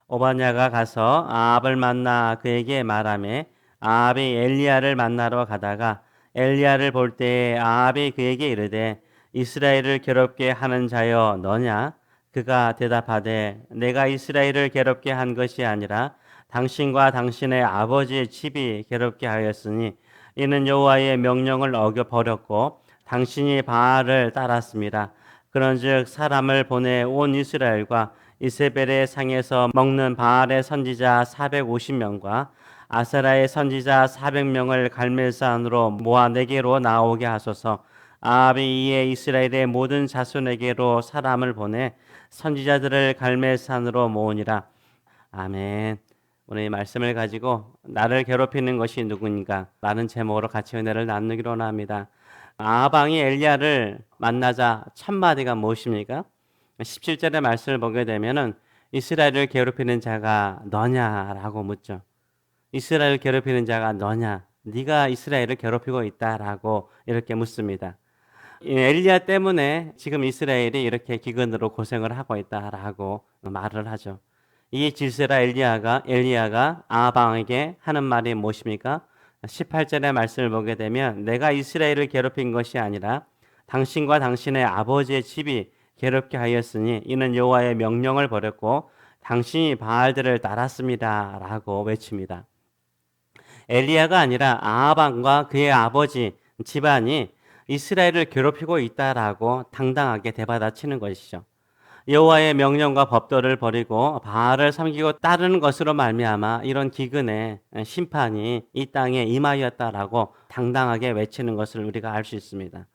오바댜가 가서 아합을 만나 그에게 말하매 아합이 엘리야를 만나러 가다가 엘리야를 볼 때에 아합이 그에게 이르되 이스라엘을 괴롭게 하는 자여 너냐? 그가 대답하되 내가 이스라엘을 괴롭게 한 것이 아니라 당신과 당신의 아버지의 집이 괴롭게 하였으니 이는 여호와의 명령을 어겨 버렸고 당신이 바알을 따랐습니다. 그런즉 사람을 보내 온 이스라엘과 이세벨의 상에서 먹는 바알의 선지자 450명과 아세라의 선지자 400명을 갈멜산으로 모아 내게로 나오게 하소서. 아합이 이에 이스라엘의 모든 자손에게로 사람을 보내 선지자들을 갈멜산으로 모으니라. 아멘. 오늘 이 말씀을 가지고 나를 괴롭히는 것이 누구인가? 라는 제목으로 같이 은혜를 나누기로 합니다. 아합 왕이 엘리야를 만나자 첫 마디가 무엇입니까? 17절의 말씀을 보게 되면은 이스라엘을 괴롭히는 자가 너냐라고 묻죠. 이스라엘을 괴롭히는 자가 너냐? 네가 이스라엘을 괴롭히고 있다라고 이렇게 묻습니다. 엘리야 때문에 지금 이스라엘이 이렇게 기근으로 고생을 하고 있다라고 말을 하죠. 이 질세라 엘리야가 아합 왕에게 하는 말이 무엇입니까? 18절의 말씀을 보게 되면 내가 이스라엘을 괴롭힌 것이 아니라 당신과 당신의 아버지의 집이 괴롭게 하였으니 이는 여호와의 명령을 버렸고 당신이 바알들을 따랐습니다라고 외칩니다. 엘리야가 아니라 아합 왕과 그의 아버지 집안이 이스라엘을 괴롭히고 있다라고 당당하게 대받아치는 것이죠. 여호와의 명령과 법도를 버리고 바알을 섬기고 따르는 것으로 말미암아 이런 기근의 심판이 이 땅에 임하였다라고 당당하게 외치는 것을 우리가 알 수 있습니다.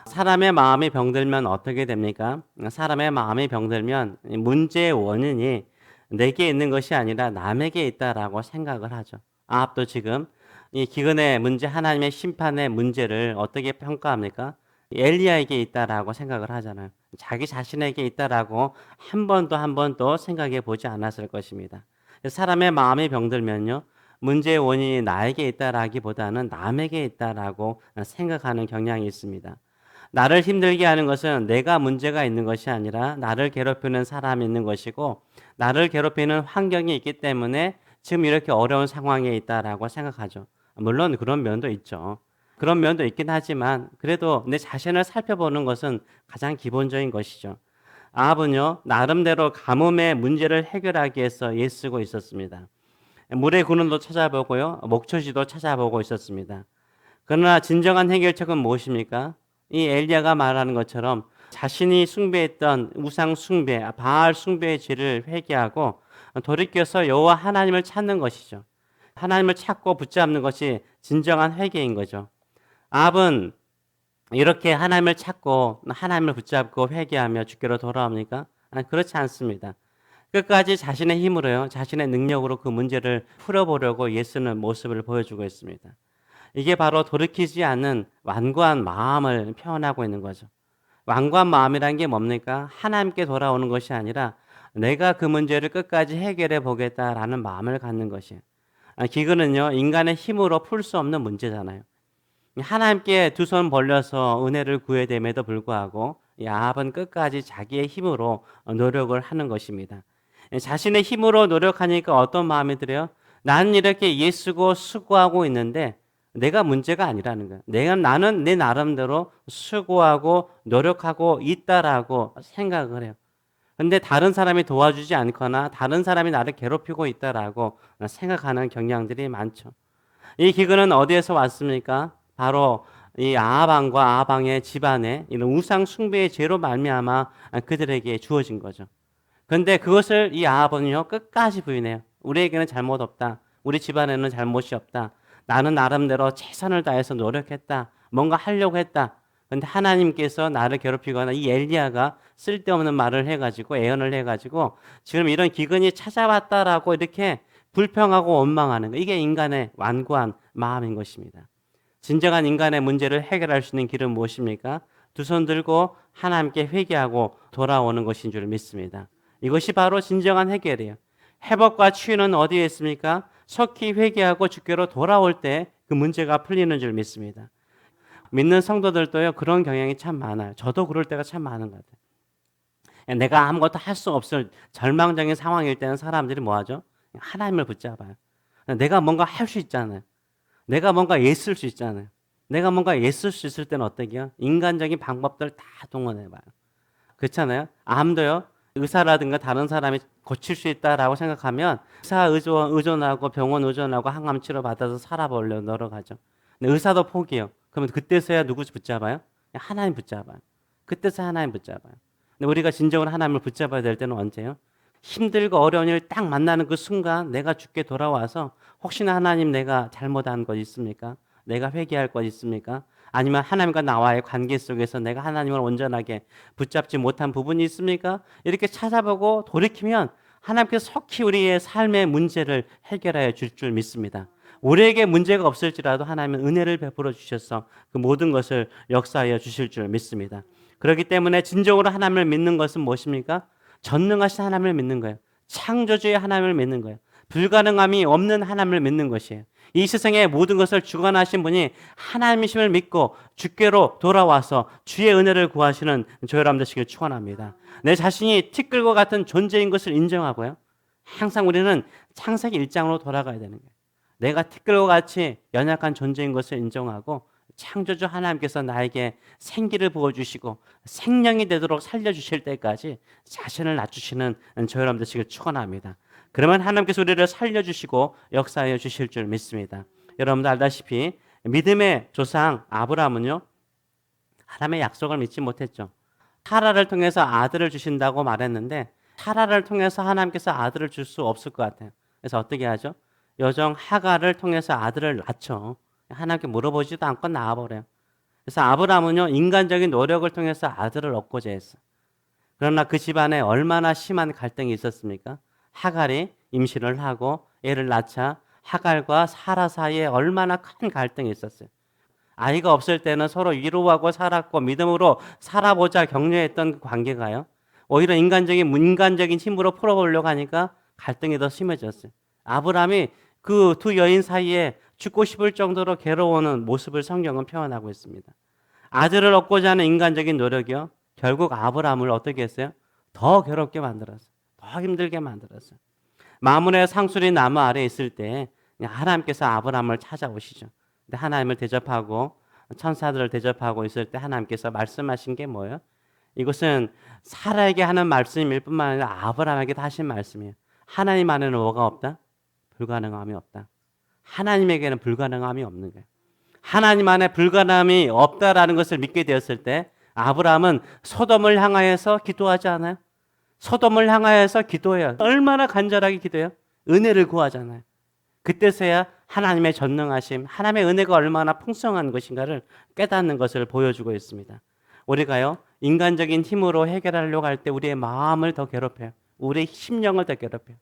사람의 마음이 병들면 어떻게 됩니까? 사람의 마음이 병들면 문제의 원인이 내게 있는 것이 아니라 남에게 있다라고 생각을 하죠. 아합도 지금 이 기근의 문제, 하나님의 심판의 문제를 어떻게 평가합니까? 엘리야에게 있다라고 생각을 하잖아요. 자기 자신에게 있다라고 한 번도 생각해 보지 않았을 것입니다. 사람의 마음이 병들면요. 문제의 원인이 나에게 있다라기보다는 남에게 있다라고 생각하는 경향이 있습니다. 나를 힘들게 하는 것은 내가 문제가 있는 것이 아니라 나를 괴롭히는 사람이 있는 것이고 나를 괴롭히는 환경이 있기 때문에 지금 이렇게 어려운 상황에 있다라고 생각하죠. 물론 그런 면도 있죠. 그런 면도 있긴 하지만 그래도 내 자신을 살펴보는 것은 가장 기본적인 것이죠. 아합은요, 나름대로 가뭄의 문제를 해결하기 위해서 애쓰고 있었습니다. 물의 근원도 찾아보고요, 목초지도 찾아보고 있었습니다. 그러나 진정한 해결책은 무엇입니까? 이 엘리야가 말하는 것처럼 자신이 숭배했던 우상 숭배, 바알 숭배의 죄를 회개하고 돌이켜서 여호와 하나님을 찾는 것이죠. 하나님을 찾고 붙잡는 것이 진정한 회개인 거죠. 아합은 이렇게 하나님을 찾고 하나님을 붙잡고 회개하며 주께로 돌아옵니까? 그렇지 않습니다. 끝까지 자신의 힘으로요, 자신의 능력으로 그 문제를 풀어보려고 애쓰는 모습을 보여주고 있습니다. 이게 바로 돌이키지 않는 완고한 마음을 표현하고 있는 거죠. 완고한 마음이란 게 뭡니까? 하나님께 돌아오는 것이 아니라 내가 그 문제를 끝까지 해결해 보겠다라는 마음을 갖는 것이에요. 기근은요, 인간의 힘으로 풀 수 없는 문제잖아요. 하나님께 두 손 벌려서 은혜를 구해야 됨에도 불구하고 이 아합은 끝까지 자기의 힘으로 노력을 하는 것입니다. 자신의 힘으로 노력하니까 어떤 마음이 들어요? 나는 이렇게 예쓰고 수고하고 있는데 내가 문제가 아니라는 거예요. 나는 내 나름대로 수고하고 노력하고 있다라고 생각을 해요. 근데 다른 사람이 도와주지 않거나 다른 사람이 나를 괴롭히고 있다라고 생각하는 경향들이 많죠. 이 기근은 어디에서 왔습니까? 바로 이 아합 왕과 아합 왕의 집안에 이런 우상 숭배의 죄로 말미암아 그들에게 주어진 거죠. 그런데 그것을 이 아합은요 끝까지 부인해요. 우리에게는 잘못 없다. 우리 집안에는 잘못이 없다. 나는 나름대로 최선을 다해서 노력했다. 뭔가 하려고 했다. 그런데 하나님께서 나를 괴롭히거나 이 엘리야가 쓸데없는 말을 해가지고 애언을 해가지고 지금 이런 기근이 찾아왔다라고 이렇게 불평하고 원망하는 거. 이게 인간의 완고한 마음인 것입니다. 진정한 인간의 문제를 해결할 수 있는 길은 무엇입니까? 두 손 들고 하나님께 회개하고 돌아오는 것인 줄 믿습니다. 이것이 바로 진정한 해결이에요. 회복과 치유는 어디에 있습니까? 속히 회개하고 주께로 돌아올 때 그 문제가 풀리는 줄 믿습니다. 믿는 성도들도요 그런 경향이 참 많아요. 저도 그럴 때가 참 많은 것 같아요. 내가 아무것도 할 수 없을 절망적인 상황일 때는 사람들이 뭐 하죠? 하나님을 붙잡아요. 내가 뭔가 할 수 있잖아요. 내가 뭔가 애쓸 수 있잖아요. 내가 뭔가 애쓸 수 있을 때는 어떻게요? 인간적인 방법들 다 동원해봐요. 그렇잖아요. 암도요. 의사라든가 다른 사람이 고칠 수 있다라고 생각하면 의사 의존하고 병원 의존하고 항암 치료 받아서 살아보려고 노력하죠. 근데 의사도 포기해요. 그러면 그때서야 누구 붙잡아요? 하나님 붙잡아요. 그때서 하나님 붙잡아요. 근데 우리가 진정으로 하나님을 붙잡아야 될 때는 언제요? 힘들고 어려운 일 딱 만나는 그 순간 내가 죽게 돌아와서 혹시나 하나님 내가 잘못한 것 있습니까? 내가 회개할 것 있습니까? 아니면 하나님과 나와의 관계 속에서 내가 하나님을 온전하게 붙잡지 못한 부분이 있습니까? 이렇게 찾아보고 돌이키면 하나님께서 속히 우리의 삶의 문제를 해결하여 줄 줄 믿습니다. 우리에게 문제가 없을지라도 하나님은 은혜를 베풀어 주셔서 그 모든 것을 역사하여 주실 줄 믿습니다. 그렇기 때문에 진정으로 하나님을 믿는 것은 무엇입니까? 전능하신 하나님을 믿는 거예요. 창조주의 하나님을 믿는 거예요. 불가능함이 없는 하나님을 믿는 것이에요. 이 세상의 모든 것을 주관하신 분이 하나님이심을 믿고 주께로 돌아와서 주의 은혜를 구하시는 저 여러분 되시길 축원합니다. 내 자신이 티끌과 같은 존재인 것을 인정하고요. 항상 우리는 창세기 1장으로 돌아가야 되는 거예요. 내가 티끌과 같이 연약한 존재인 것을 인정하고 창조주 하나님께서 나에게 생기를 부어주시고 생명이 되도록 살려주실 때까지 자신을 낮추시는 저 여러분 되시길 축원합니다. 그러면 하나님께서 우리를 살려주시고 역사하여 주실 줄 믿습니다. 여러분도 알다시피 믿음의 조상 아브라함은요, 하나님의 약속을 믿지 못했죠. 사라를 통해서 아들을 주신다고 말했는데 사라를 통해서 하나님께서 아들을 줄 수 없을 것 같아요. 그래서 어떻게 하죠? 여정 하갈을 통해서 아들을 낳죠. 하나님께 물어보지도 않고 낳아버려요. 그래서 아브라함은요, 인간적인 노력을 통해서 아들을 얻고자 했어요. 그러나 그 집안에 얼마나 심한 갈등이 있었습니까? 하갈이 임신을 하고 애를 낳자 하갈과 사라 사이에 얼마나 큰 갈등이 있었어요. 아이가 없을 때는 서로 위로하고 살았고 믿음으로 살아보자 격려했던 그 관계가요. 오히려 인간적인 힘으로 풀어보려고 하니까 갈등이 더 심해졌어요. 아브라함이 그 두 여인 사이에 죽고 싶을 정도로 괴로워하는 모습을 성경은 표현하고 있습니다. 아들을 얻고자 하는 인간적인 노력이요. 결국 아브라함을 어떻게 했어요? 더 괴롭게 만들었어요. 더 힘들게 만들었어요. 마문의 상수리 나무 아래에 있을 때 하나님께서 아브라함을 찾아오시죠. 근데 하나님을 대접하고 천사들을 대접하고 있을 때 하나님께서 말씀하신 게 뭐예요? 이것은 사라에게 하는 말씀일 뿐만 아니라 아브라함에게도 하신 말씀이에요. 하나님 안에는 뭐가 없다? 불가능함이 없다. 하나님에게는 불가능함이 없는 거예요. 하나님 안에 불가능함이 없다라는 것을 믿게 되었을 때 아브라함은 소돔을 향하여서 기도하지 않아요? 소돔을 향하여서 기도해요. 얼마나 간절하게 기도해요? 은혜를 구하잖아요. 그때서야 하나님의 전능하심, 하나님의 은혜가 얼마나 풍성한 것인가를 깨닫는 것을 보여주고 있습니다. 우리가요, 인간적인 힘으로 해결하려고 할 때 우리의 마음을 더 괴롭혀요. 우리의 심령을 더 괴롭혀요.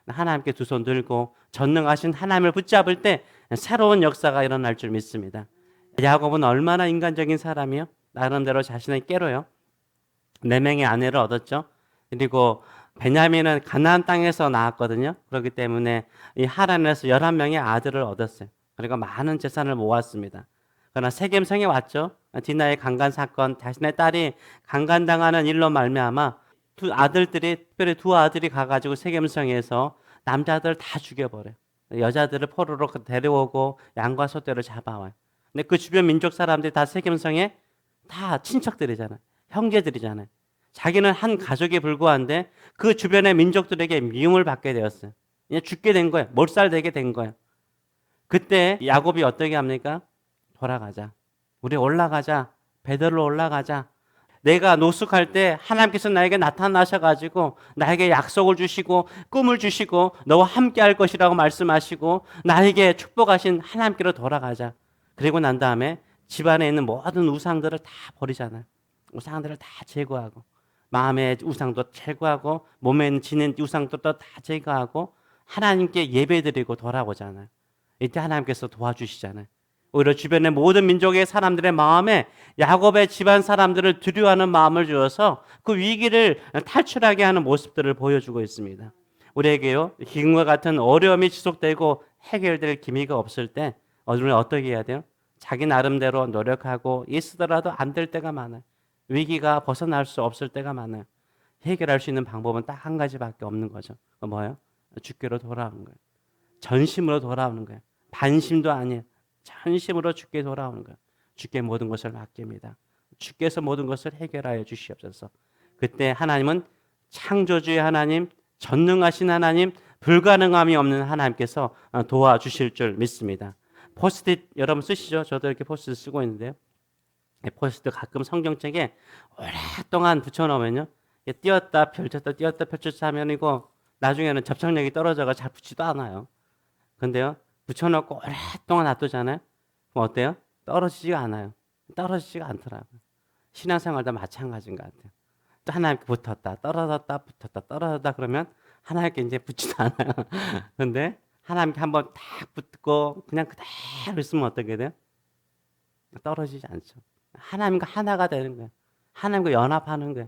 하나님께 두 손 들고 전능하신 하나님을 붙잡을 때 새로운 역사가 일어날 줄 믿습니다. 야곱은 얼마나 인간적인 사람이요? 나름대로 자신을 깨로요. 4명의 아내를 얻었죠. 그리고 베냐민은 가나안 땅에서 나왔거든요. 그렇기 때문에 이 하란에서 11명의 아들을 얻었어요. 그리고 많은 재산을 모았습니다. 그러나 세겜성에 왔죠. 디나의 강간 사건, 자신의 딸이 강간당하는 일로 말미암아 특별히 두 아들이 가가지고 세겜성에서 남자들 다 죽여버려요. 여자들을 포로로 데려오고 양과 소떼를 잡아와요. 근데 그 주변 민족 사람들이 다 세겜성에 다 친척들이잖아요. 형제들이잖아요. 자기는 한 가족에 불과한데 그 주변의 민족들에게 미움을 받게 되었어요. 그냥 죽게 된 거예요. 몰살되게 된 거예요. 그때 야곱이 어떻게 합니까? 돌아가자. 우리 올라가자. 베들로 올라가자. 내가 노숙할 때 하나님께서 나에게 나타나셔가지고 나에게 약속을 주시고 꿈을 주시고 너와 함께 할 것이라고 말씀하시고 나에게 축복하신 하나님께로 돌아가자. 그리고 난 다음에 집안에 있는 모든 우상들을 다 버리잖아요. 우상들을 다 제거하고 마음의 우상도 제거하고 몸에 있는 지는 우상들도 다 제거하고 하나님께 예배드리고 돌아오잖아요. 이때 하나님께서 도와주시잖아요. 오히려 주변의 모든 민족의 사람들의 마음에 야곱의 집안 사람들을 두려워하는 마음을 주어서 그 위기를 탈출하게 하는 모습들을 보여주고 있습니다. 우리에게요, 지금과 같은 어려움이 지속되고 해결될 기미가 없을 때 우리는 어떻게 해야 돼요? 자기 나름대로 노력하고 있으더라도 안 될 때가 많아요. 위기가 벗어날 수 없을 때가 많아요. 해결할 수 있는 방법은 딱 한 가지밖에 없는 거죠. 그 뭐예요? 주께로 돌아오는 거예요. 전심으로 돌아오는 거예요. 반심도 아니에요. 전심으로 주께 돌아오는 거예요. 주께 모든 것을 맡깁니다. 주께서 모든 것을 해결하여 주시옵소서. 그때 하나님은 창조주의 하나님, 전능하신 하나님, 불가능함이 없는 하나님께서 도와주실 줄 믿습니다. 포스트잇 여러분 쓰시죠? 저도 이렇게 포스트잇 쓰고 있는데요. 포스트잇 가끔 성경책에 오랫동안 붙여놓으면요. 띄었다 펼쳤다 띄었다 펼쳤다 하면 이거 나중에는 접착력이 떨어져서 잘 붙지도 않아요. 근데요. 붙여놓고 오랫동안 놔두잖아요. 그럼 어때요? 떨어지지가 않아요. 떨어지지가 않더라고요. 신앙생활도 마찬가지인 것 같아요. 또 하나님께 붙었다 떨어졌다 붙었다 떨어졌다 그러면 하나님께 이제 붙지도 않아요. 근데 하나님께 한번 딱 붙고 그냥 그대로 있으면 어떻게 돼요? 떨어지지 않죠. 하나님과 하나가 되는 거예요. 하나님과 연합하는 거예요.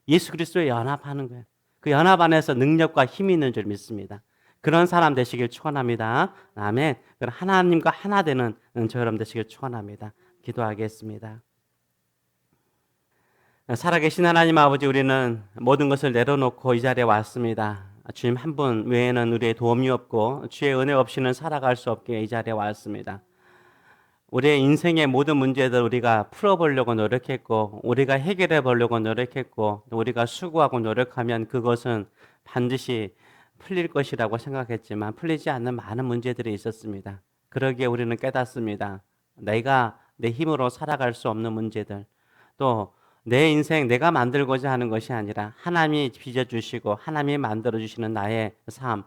예수 그리스도에 연합하는 거예요. 그 연합 안에서 능력과 힘이 있는 줄 믿습니다. 그런 사람 되시길 축원합니다. 아멘. 그럼 하나님과 하나 되는 저 여러분 되시길 축원합니다. 기도하겠습니다. 살아계신 하나님 아버지, 우리는 모든 것을 내려놓고 이 자리에 왔습니다. 주님 한 분 외에는 우리의 도움이 없고 주의 은혜 없이는 살아갈 수 없게 이 자리에 왔습니다. 우리의 인생의 모든 문제들 우리가 풀어보려고 노력했고 우리가 해결해 보려고 노력했고 우리가 수고하고 노력하면 그것은 반드시 풀릴 것이라고 생각했지만 풀리지 않는 많은 문제들이 있었습니다. 그러기에 우리는 깨닫습니다. 내가 내 힘으로 살아갈 수 없는 문제들, 또 내 인생 내가 만들고자 하는 것이 아니라 하나님이 빚어주시고 하나님이 만들어주시는 나의 삶,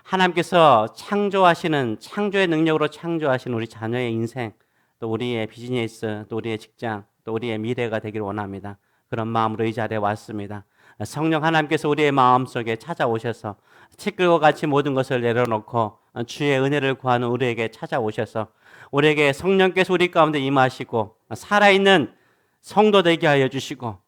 하나님께서 창조하시는 창조의 능력으로 창조하신 우리 자녀의 인생, 또 우리의 비즈니스, 또 우리의 직장, 또 우리의 미래가 되기를 원합니다. 그런 마음으로 이 자리에 왔습니다. 성령 하나님께서 우리의 마음속에 찾아오셔서 티끌과 같이 모든 것을 내려놓고 주의 은혜를 구하는 우리에게 찾아오셔서 우리에게 성령께서 우리 가운데 임하시고 살아있는 성도 되게 하여 주시고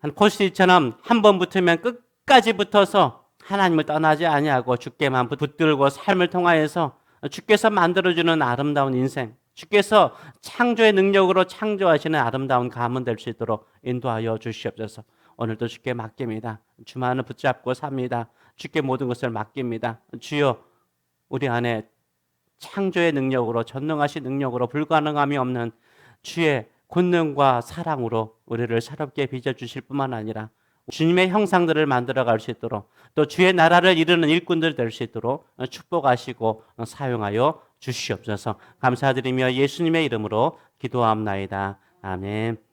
한 포스트잇처럼 한 번 붙으면 끝까지 붙어서 하나님을 떠나지 아니하고 주께만 붙들고 삶을 통하여서 주께서 만들어주는 아름다운 인생, 주께서 창조의 능력으로 창조하시는 아름다운 가문 될 수 있도록 인도하여 주시옵소서. 오늘도 주께 맡깁니다. 주만을 붙잡고 삽니다. 주께 모든 것을 맡깁니다. 주여, 우리 안에 창조의 능력으로, 전능하신 능력으로, 불가능함이 없는 주의 권능과 사랑으로 우리를 새롭게 빚어주실 뿐만 아니라 주님의 형상들을 만들어갈 수 있도록, 또 주의 나라를 이루는 일꾼들 될 수 있도록 축복하시고 사용하여 주시옵소서. 감사드리며 예수님의 이름으로 기도합나이다. 아멘.